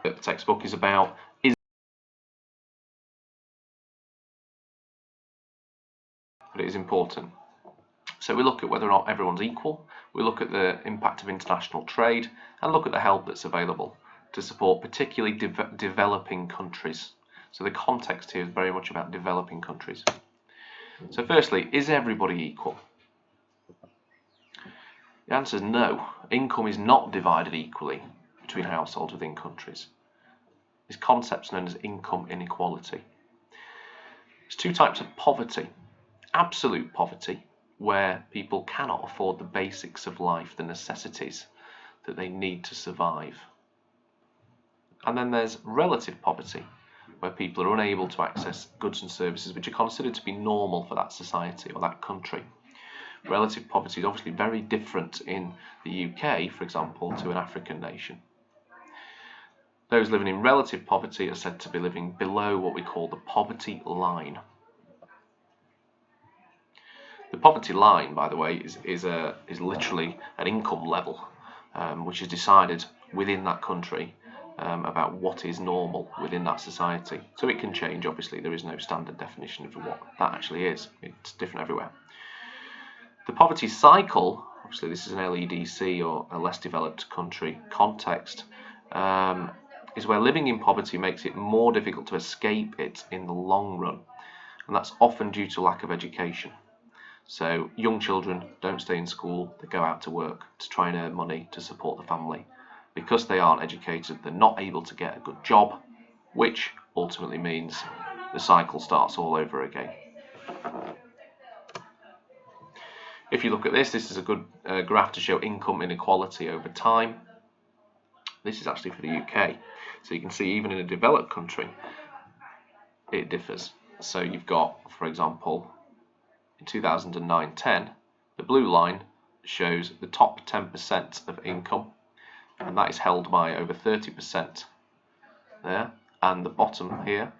that the textbook is about is, but it is important. So we look at whether or not everyone's equal, we look at the impact of international trade, and look at the help that's available to support particularly developing countries. So the context here is very much about developing countries. So firstly, is everybody equal? The answer is no. Income is not divided equally between households within countries. This concept is known as income inequality. There's two types of poverty. Absolute poverty, where people cannot afford the basics of life, the necessities that they need to survive. And then there's relative poverty, where people are unable to access goods and services which are considered to be normal for that society or that country. Relative poverty is obviously very different in the UK, for example, to an African nation. Those living in relative poverty are said to be living below what we call the poverty line. The poverty line, by the way, is literally an income level, which is decided within that country about what is normal within that society. So it can change, obviously. There is no standard definition of what that actually is. It's different everywhere. The poverty cycle, obviously this is an LEDC or a less developed country context, is where living in poverty makes it more difficult to escape it in the long run. And that's often due to lack of education. So young children don't stay in school, they go out to work to try and earn money to support the family. Because they aren't educated, they're not able to get a good job, which ultimately means the cycle starts all over again. If you look at this, this is a good graph to show income inequality over time. This is actually for the UK. So you can see even in a developed country, it differs. So you've got, for example, in 2009-10, the blue line shows the top 10% of income, and that is held by over 30% there. And the bottom here,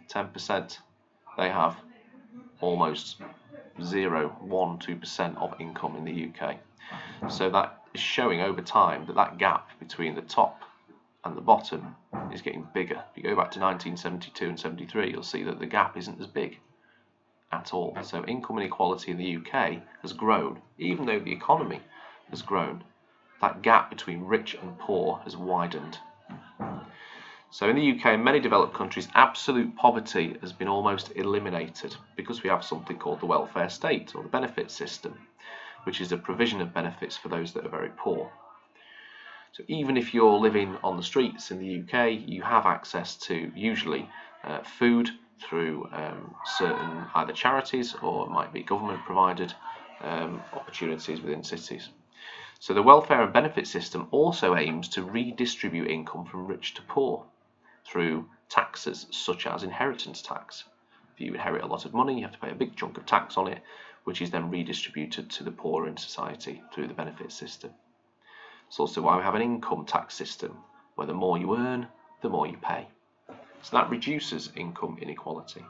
10%, they have almost 0, 1, 2% of income in the UK. So that is showing over time that that gap between the top and the bottom is getting bigger. If you go back to 1972 and 73, you'll see that the gap isn't as big at all. So income inequality in the UK has grown. Even though the economy has grown, that gap between rich and poor has widened. So in the UK and many developed countries, absolute poverty has been almost eliminated because we have something called the welfare state or the benefit system, which is a provision of benefits for those that are very poor. So even if you're living on the streets in the UK, you have access to usually food through certain either charities or it might be government provided opportunities within cities. So the welfare and benefit system also aims to redistribute income from rich to poor through taxes such as inheritance tax. If you inherit a lot of money, you have to pay a big chunk of tax on it, which is then redistributed to the poor in society through the benefit system. It's also why we have an income tax system, where the more you earn, the more you pay. So that reduces income inequality.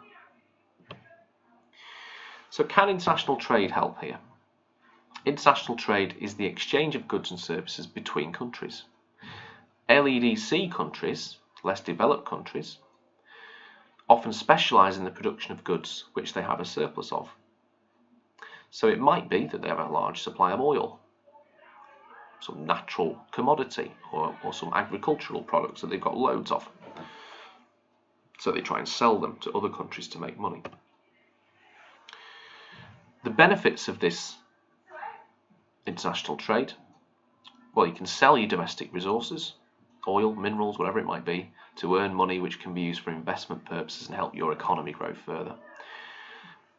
So can international trade help here? International trade is the exchange of goods and services between countries. LEDC countries, less developed countries, often specialise in the production of goods which they have a surplus of. So it might be that they have a large supply of oil, some natural commodity, or some agricultural products that they've got loads of. So they try and sell them to other countries to make money. The benefits of this international trade, well, you can sell your domestic resources, oil, minerals, whatever it might be, to earn money which can be used for investment purposes and help your economy grow further.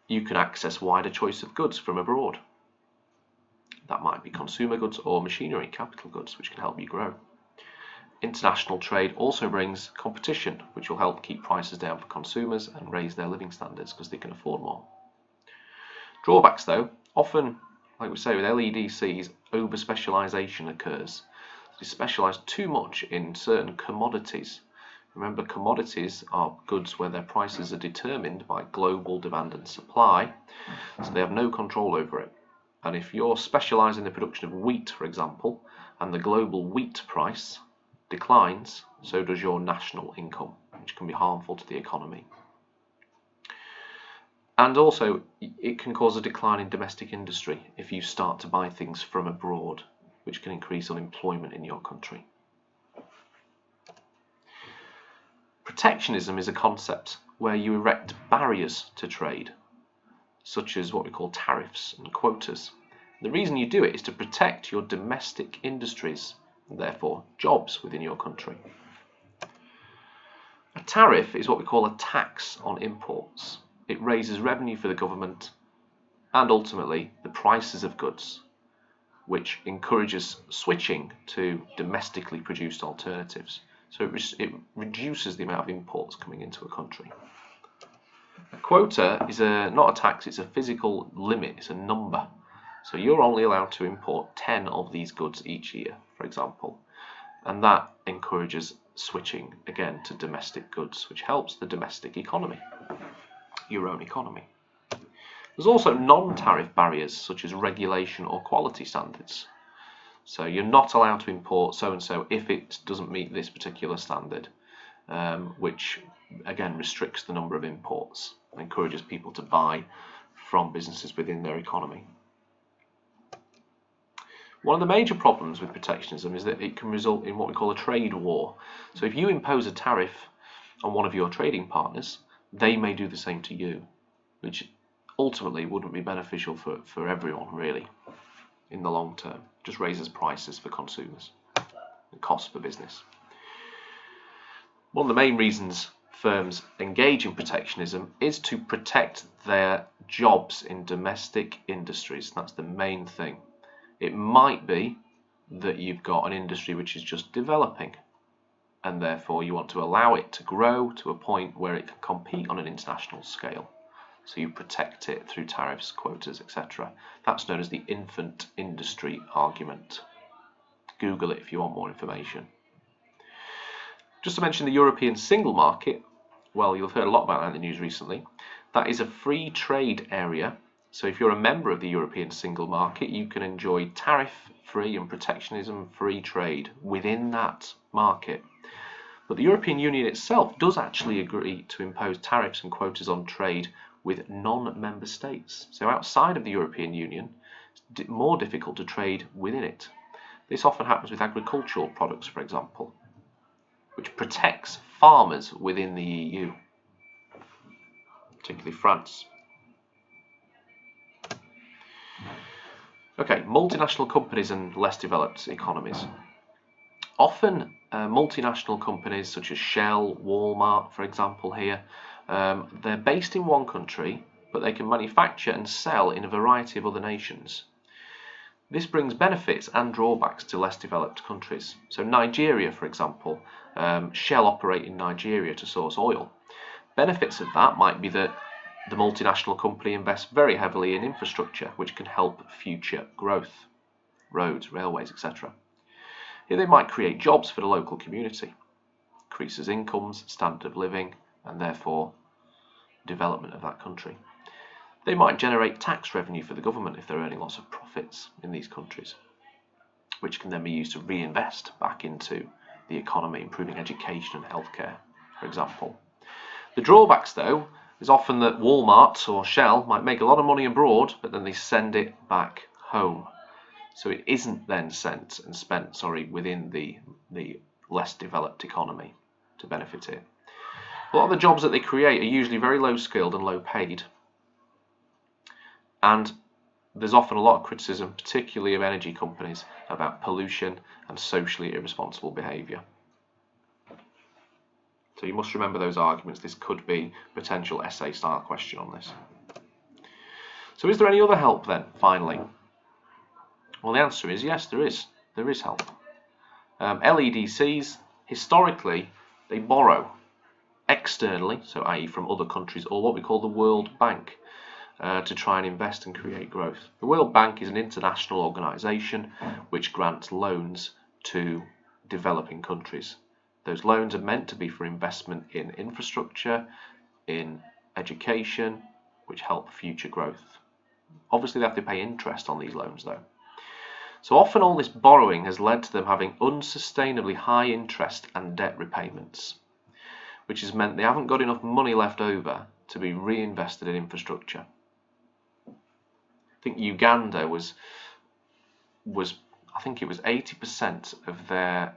You can access wider choice of goods from abroad. That might be consumer goods or machinery, capital goods, which can help you grow. International trade also brings competition, which will help keep prices down for consumers and raise their living standards because they can afford more. Drawbacks, though, often, like we say with LEDCs, over-specialisation occurs. They specialise too much in certain commodities. Remember, commodities are goods where their prices are determined by global demand and supply, so they have no control over it. And if you're specialising in the production of wheat, for example, and the global wheat price declines, so does your national income, which can be harmful to the economy. And also, it can cause a decline in domestic industry if you start to buy things from abroad, which can increase unemployment in your country. Protectionism is a concept where you erect barriers to trade, such as what we call tariffs and quotas. The reason you do it is to protect your domestic industries, and therefore jobs within your country. A tariff is what we call a tax on imports. It raises revenue for the government and ultimately the prices of goods, which encourages switching to domestically produced alternatives. So it reduces the amount of imports coming into a country. A quota is not a tax, it's a physical limit, it's a number. So you're only allowed to import 10 of these goods each year, for example. And that encourages switching again to domestic goods, which helps the domestic economy, your own economy. There's also non-tariff barriers such as regulation or quality standards. So you're not allowed to import so-and-so if it doesn't meet this particular standard, which again restricts the number of imports and encourages people to buy from businesses within their economy. One of the major problems with protectionism is that it can result in what we call a trade war. So if you impose a tariff on one of your trading partners, they may do the same to you, which ultimately wouldn't be beneficial for everyone really in the long term. It just raises prices for consumers and costs for business. One of the main reasons firms engage in protectionism is to protect their jobs in domestic industries. That's the main thing. It might be that you've got an industry which is just developing and therefore you want to allow it to grow to a point where it can compete on an international scale. So you protect it through tariffs, quotas, etc. That's known as the infant industry argument. Google it if you want more information. Just to mention the European single market, well, you'll have heard a lot about that in the news recently. That is a free trade area. So if you're a member of the European single market, you can enjoy tariff-free and protectionism-free trade within that market. But the European Union itself does actually agree to impose tariffs and quotas on trade with non-member states. So outside of the European Union, it's more difficult to trade within it. This often happens with agricultural products, for example, which protects farmers within the EU, particularly France. Okay, multinational companies and less developed economies. Often multinational companies such as Shell, Walmart, for example here, they're based in one country, but they can manufacture and sell in a variety of other nations. This brings benefits and drawbacks to less developed countries. So Nigeria, for example, Shell operate in Nigeria to source oil. Benefits of that might be that the multinational company invests very heavily in infrastructure, which can help future growth, roads, railways, etc. Here they might create jobs for the local community, increases incomes, standard of living, and therefore development of that country. They might generate tax revenue for the government if they're earning lots of profits in these countries, which can then be used to reinvest back into the economy, improving education and healthcare, for example. The drawbacks, though, is often that Walmart or Shell might make a lot of money abroad, but then they send it back home. So it isn't then spent within the less developed economy to benefit it. A lot of the jobs that they create are usually very low skilled and low paid. And there's often a lot of criticism, particularly of energy companies, about pollution and socially irresponsible behaviour. So you must remember those arguments. This could be a potential essay style question on this. So is there any other help then, finally? Well, the answer is yes, there is. There is help. LEDCs, historically, they borrow externally, so i.e. from other countries, or what we call the World Bank, to try and invest and create growth. The World Bank is an international organisation which grants loans to developing countries. Those loans are meant to be for investment in infrastructure, in education, which help future growth. Obviously, they have to pay interest on these loans, though. So often all this borrowing has led to them having unsustainably high interest and debt repayments, which has meant they haven't got enough money left over to be reinvested in infrastructure. I think Uganda was I think it was 80% of their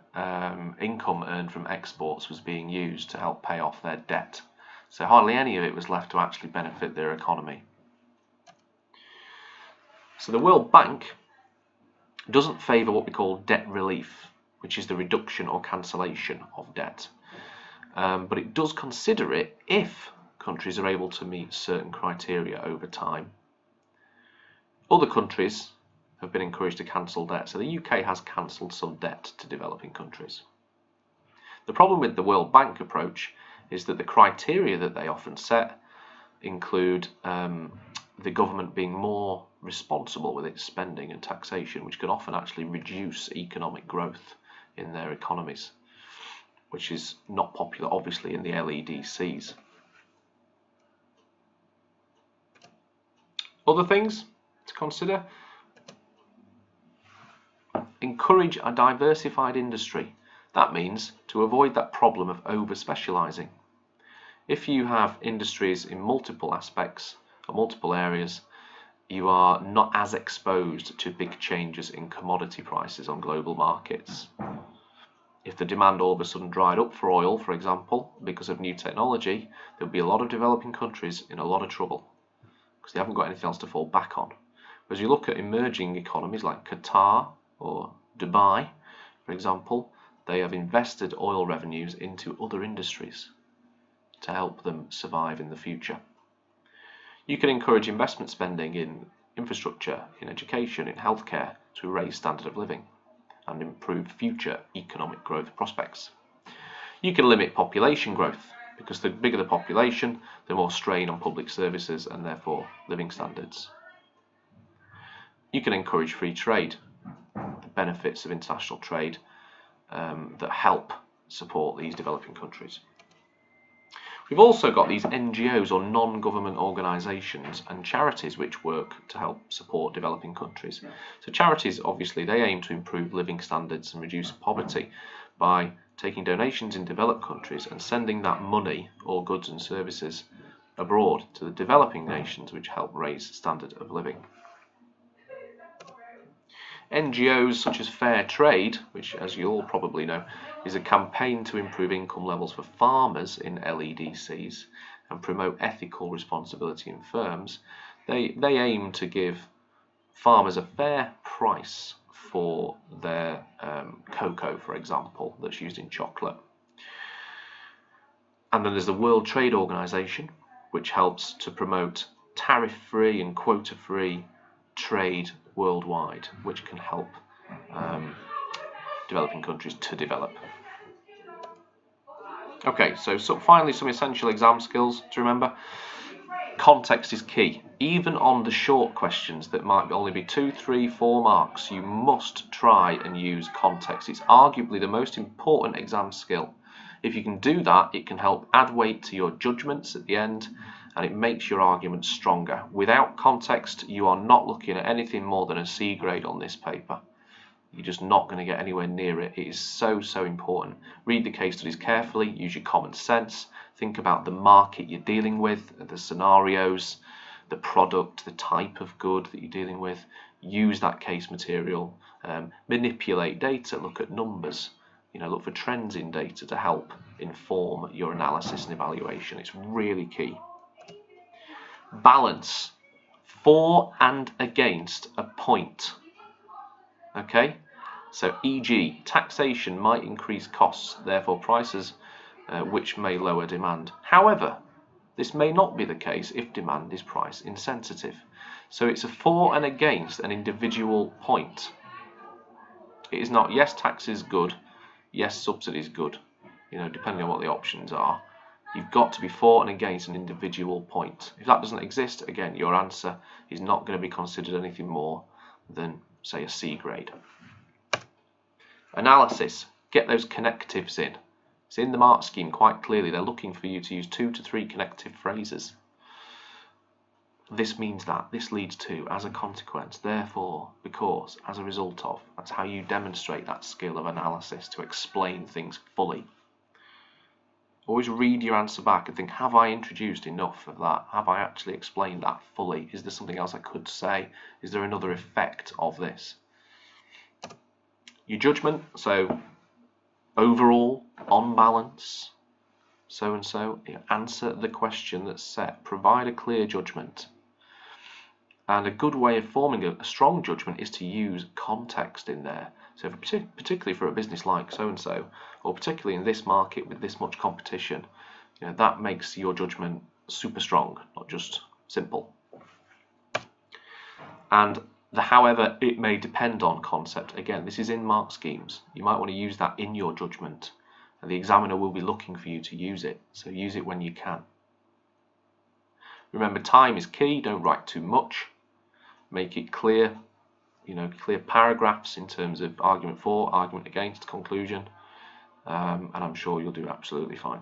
income earned from exports was being used to help pay off their debt. So hardly any of it was left to actually benefit their economy. So the World Bank doesn't favour what we call debt relief, which is the reduction or cancellation of debt. But it does consider it if countries are able to meet certain criteria over time. Other countries have been encouraged to cancel debt, so the UK has cancelled some debt to developing countries. The problem with the World Bank approach is that the criteria that they often set include the government being more responsible with its spending and taxation, which can often actually reduce economic growth in their economies, which is not popular obviously in the LEDCs. Other things to consider: encourage a diversified industry. That means to avoid that problem of over-specialising. If you have industries in multiple aspects or multiple areas, you are not as exposed to big changes in commodity prices on global markets. If the demand all of a sudden dried up for oil, for example, because of new technology, there'll be a lot of developing countries in a lot of trouble because they haven't got anything else to fall back on. As you look at emerging economies like Qatar or Dubai, for example, they have invested oil revenues into other industries to help them survive in the future. You can encourage investment spending in infrastructure, in education, in healthcare to raise standard of living and improve future economic growth prospects. You can limit population growth because the bigger the population, the more strain on public services and therefore living standards. You can encourage free trade, the benefits of international trade that help support these developing countries. We've also got these NGOs or non-government organisations and charities which work to help support developing countries. So charities, obviously, they aim to improve living standards and reduce poverty by taking donations in developed countries and sending that money or goods and services abroad to the developing nations, which help raise the standard of living. NGOs such as Fair Trade, which as you all probably know is a campaign to improve income levels for farmers in LEDCs and promote ethical responsibility in firms, they aim to give farmers a fair price for their cocoa, for example, that's used in chocolate. And then there's the World Trade Organization, which helps to promote tariff-free and quota-free trade worldwide, which can help developing countries to develop. Okay, so finally some essential exam skills to remember. Context is key. Even on the short questions that might only be 2, 3, 4 marks, you must try and use context. It's arguably the most important exam skill. If you can do that, it can help add weight to your judgments at the end, and it makes your argument stronger. Without context, you are not looking at anything more than a C grade on this paper. You're just not going to get anywhere near it. It is so important. Read the case studies carefully, use your common sense, think about the market you're dealing with, the scenarios, the product, the type of good that you're dealing with. Use that case material, manipulate data, look at numbers, look for trends in data to help inform your analysis and evaluation. It's really key. Balance for and against a point. Okay, so e.g. taxation might increase costs, therefore prices, which may lower demand. However, this may not be the case if demand is price insensitive. So it's a for and against an individual point. It is not yes, tax is good, yes, subsidy is good, depending on what the options are. You've got to be for and against an individual point. If that doesn't exist, again, your answer is not going to be considered anything more than, say, a C grade. Analysis. Get those connectives in. It's in the mark scheme quite clearly. They're looking for you to use 2 to 3 connective phrases. this means that, this leads to, as a consequence, therefore, because, as a result of. That's how you demonstrate that skill of analysis, to explain things fully. Always read your answer back and think, have I introduced enough of that? Have I actually explained that fully? Is there something else I could say? Is there another effect of this? Your judgment, so overall, on balance, so and so, answer the question that's set. Provide a clear judgment. And a good way of forming a strong judgment is to use context in there. So particularly for a business like so-and-so, or particularly in this market with this much competition, that makes your judgment super strong, not just simple. And the however it may depend on concept, again, this is in mark schemes. You might want to use that in your judgment, and the examiner will be looking for you to use it, so use it when you can. Remember, time is key. Don't write too much. Make it clear, clear paragraphs in terms of argument for, argument against, conclusion, and I'm sure you'll do absolutely fine.